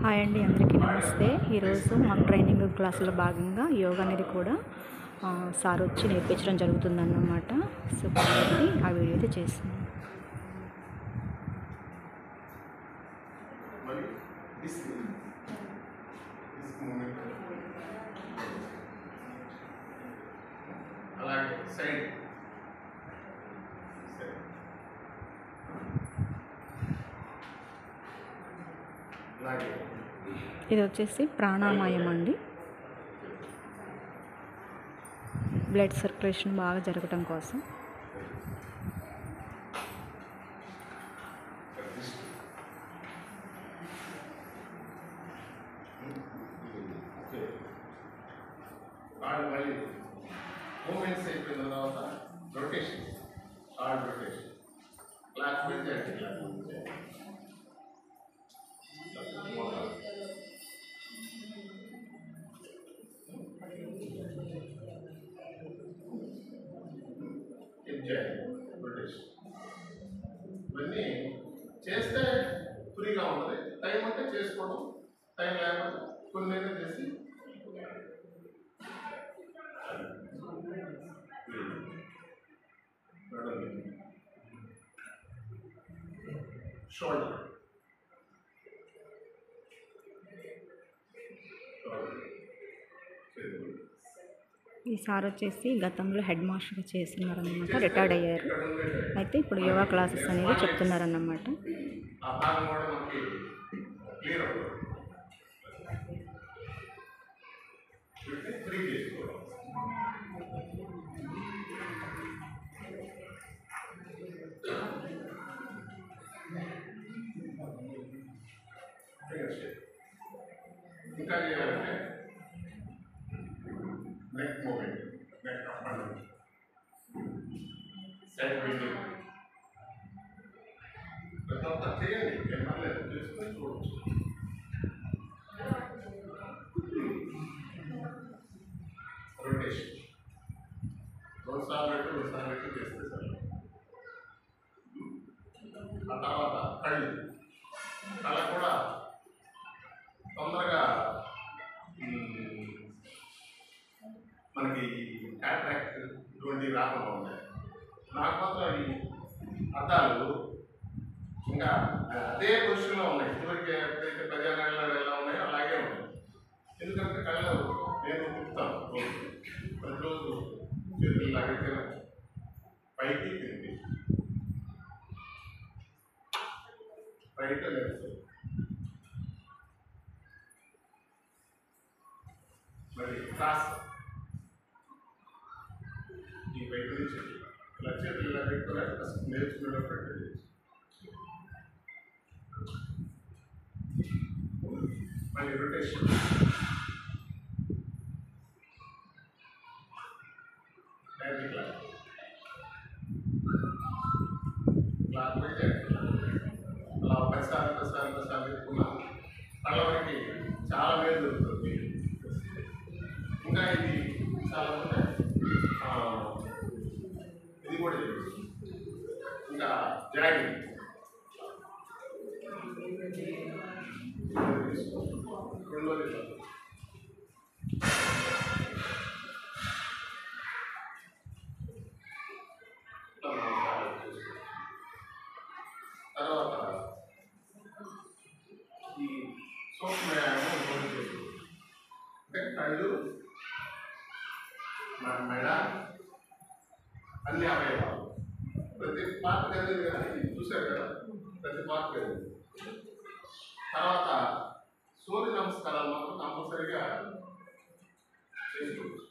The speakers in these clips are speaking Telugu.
హాయ్ అండి, అందరికీ నమస్తే. ఈరోజు మాకు ట్రైనింగ్ క్లాసులో భాగంగా యోగా అనేది కూడా సార్ వచ్చి నేర్పించడం జరుగుతుందన్నమాట. సో కాబట్టి ఆ వీడియో అయితే చేస్తున్నాను. ఇది వచ్చేసి ప్రాణాయామం అండి. బ్లడ్ సర్క్యులేషన్ బాగా జరగటం కోసం. మూమెంట్స్ అయిపోయిన తర్వాత rotation, hard rotation, clock wise anti clock wise. Rotation ఇవన్నీ చేస్తే ఫ్రీగా ఉంటుంది. టైం అంటే చేసుకోవడం, టైం లేకపోతే కొన్ని చేసి షోల్డర్ ఈ సార్ వచ్చేసి గతంలో హెడ్ మాస్టర్గా చేస్తున్నారన్నమాట, రిటైర్డ్ అయ్యారు. అయితే ఇప్పుడు యోగా క్లాసెస్ అనేవి చెప్తున్నారన్నమాట. ఇంకా చేయాలంటే neck movement, neck up and down, side bending ప్రతి ఒక్క చేయండి. ఏం పర్లేదు, చేసుకొని చూడవచ్చు. రొటేషన్ 2 సార్లు చేస్తే సార్. ఆ తర్వాత కళ్ళ కూడా తొందరగా మనకి క్యాట్రాక్ట్ ఇటువంటి రాకుండా ఉంటాయి. నాకు మాత్రం ఈ అద్దాలు ఇంకా అదే పొజిషన్లో ఉన్నాయి. ఇదివరకు ఎప్పుడైతే 15 ఏళ్ళలో ఎలా ఉన్నాయో అలాగే ఉన్నాయి. ఎందుకంటే కళ్ళు నేను తిప్పుతాను ప్రతిరోజు. చేతులు లాగైతే పైకి తిరిగి రైట్ లెఫ్ట్, మరి క్రాస్ ఈ వైపు నుంచి ఇలా చేతులు ఇలా పెట్టుకోవాలి. ఫస్ట్ నేర్చుకునేటప్పుడు మళ్ళీ rotation, anti clock, clock wise anti clock. అలా 10 సార్లు చెప్పుకున్నాం. కళ్ళ వరకు చాలా మేలు దొరుకుతుంది. ఇంకా ఇది చాలా ఉంటాయి. ఇది కూడా చేయవచ్చు. ఇంకా జాగింగ్, రెండోది తర్వాత ఈ సూక్ష్మయానం అంటే కళ్ళు, మన మెడ, అన్ని అవయవాలు, ప్రతి పార్ట్ కదిలింది కదా, చూశారు కదా, ప్రతి పార్ట్ కదిలింది. తర్వాత సూర్య నమస్కారాలు మాత్రం కంపల్సరీగా చేసుకోవచ్చు.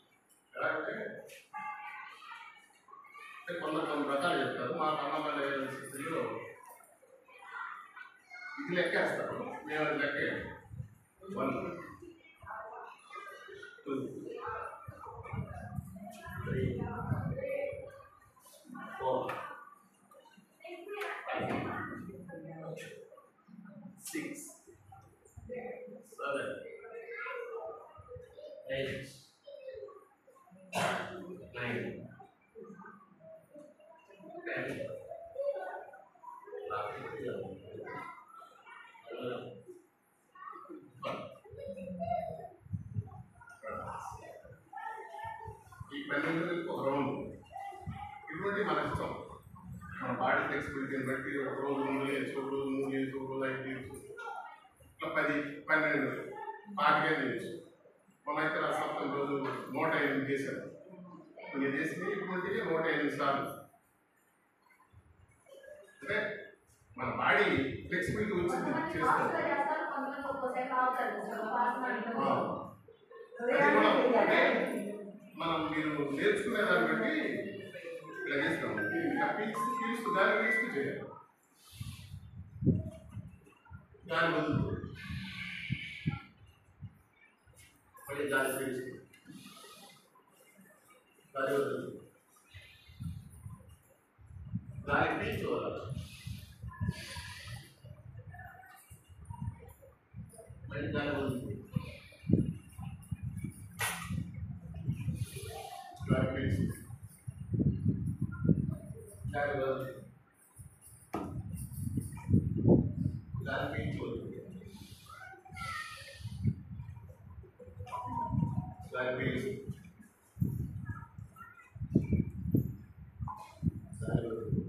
ఎలాగంటే కొన్ని రకాలు చెప్తారు. మా కన్నమల్లి స్థితిలో ఇది లెక్కేస్తారు. మేము అది లెక్కే 1 2 3 4 5 6 7 8 9 10 11 దీన్ని బట్టి ఒక రోజు 3 చేయొచ్చు, ఒక రోజు 3 చేయొచ్చు, ఒక రోజు 5 చేయొచ్చు, ఇట్లా 10, 12, 25 చేయొచ్చు. మొన్నైతే నా సొంతం రోజు 108 చేశాను. నేను చేసింది ఇటువంటివి 108 సార్లు. అంటే మన బాడీ ఫ్లెక్సిబిలిటీ వచ్చింది చేస్తాం. అంటే మనం మీరు నేర్చుకునే దాన్ని బట్టి ఇలా చేస్తాం. ఇంకా పీల్స్తూ గాలి పీల్స్తూ చేయాలి. గాలి వదులుతుంది, మళ్ళీ గాలి పీల్స్తూ, గాలి వదులుతుంది, గాలి పీల్చు వదలాలి, మళ్ళీ గాలి వదులుతుంది, గాలి పీల్స్తూ, గాలి వదులుతుంది, గాలి పీల్చు వదులుతుంది, గాలి పీల్స్తూ, గాలి వదులుతుంది,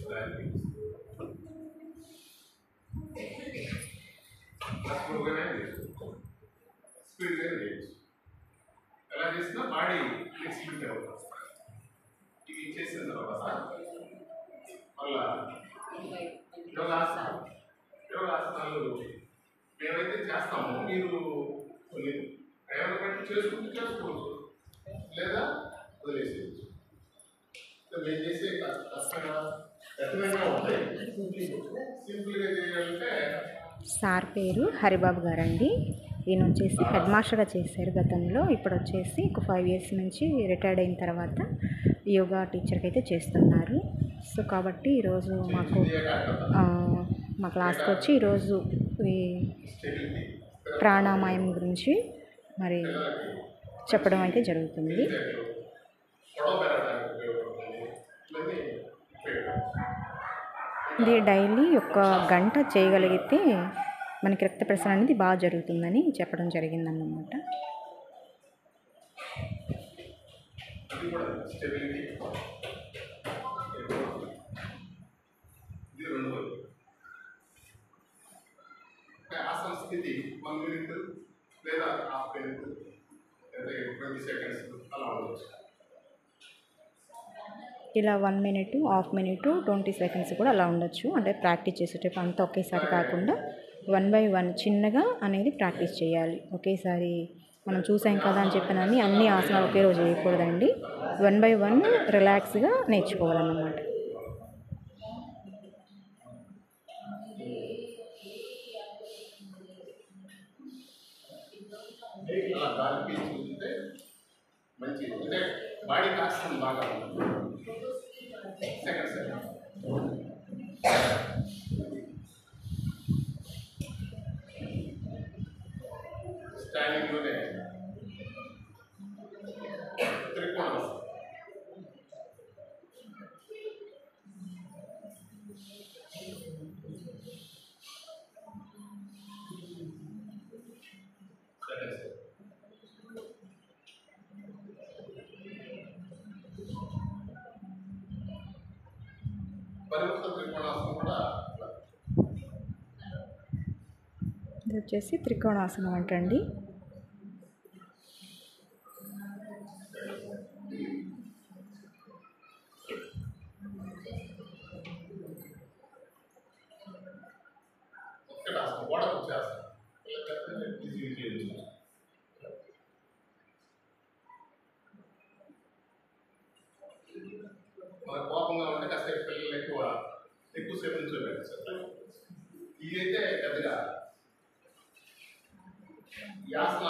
గాలి పీల్స్తూ. స్లోగానే చేయొచ్చు, స్పీడ్గానే చేయొచ్చు. ఎలా చేసినా బాడీ ఫ్లెక్సిబిలిటీ అవుతుంది. ఇవి చేసిన తర్వాత మళ్ళా యోగాసనాలు మేమైతే చేస్తాము. మీరు కొన్ని ప్రయోగం బట్టి చేసుకుంటూ చేసుకోవచ్చు, లేదా వదిలేసేయచ్చు. మేము చేసే కఠినంగా ఉంటాయి. సింపుల్గా చేయాలంటే సార్ పేరు హరిబాబు గారండి. ఈయన వచ్చేసి హెడ్ మాస్టర్గా చేశారు గతంలో. ఇప్పుడు వచ్చేసి ఒక 5 years నుంచి రిటైర్డ్ అయిన తర్వాత యోగా టీచర్కి అయితే చేస్తున్నారు. సో కాబట్టి ఈరోజు మా క్లాస్కి వచ్చి ఈరోజు ఈ ప్రాణాయామం గురించి మరి చెప్పడం అయితే జరుగుతుంది. ఇది డైలీ 1 గంట చేయగలిగితే మనకి రక్త ప్రసరణ అనేది బాగా జరుగుతుందని చెప్పడం జరిగిందన్నమాట. ఆసన స్థితి 1 minute లేదా హాఫ్ మినిట్ లేదా 20 seconds అలా ఉండవచ్చు. ఇలా 1 minute, హాఫ్ మినిట్, 20 seconds కూడా అలా ఉండొచ్చు. అంటే ప్రాక్టీస్ చేసేటప్పుడు అంతా ఒకేసారి కాకుండా 1 by 1 చిన్నగా అనేది ప్రాక్టీస్ చేయాలి. ఒకేసారి మనం చూసాం కదా అని చెప్పినని అన్ని ఆసనాలు ఒకే రోజు చేయకూడదండి. 1 by 1 రిలాక్స్గా నేర్చుకోవాలన్నమాట. అలా గాలి పీల్చుకుంటే మంచిది. అంటే బాడీ కాస్తం బాగా సెకండ్ స్టాండింగ్లోనే త్రికోణాసనం. పరివర్తన త్రికోణాసనం కూడా ఇది వచ్చేసి త్రికోణాసనం అంటండి. గోడకు వచ్చేస్తాం. మన కోపంగా ఉంటే కాసేపు పిల్లలు ఎక్కువసేపు నుంచోబెట్టారు. ఇవి అయితే పెద్దగా ఈ ఆసన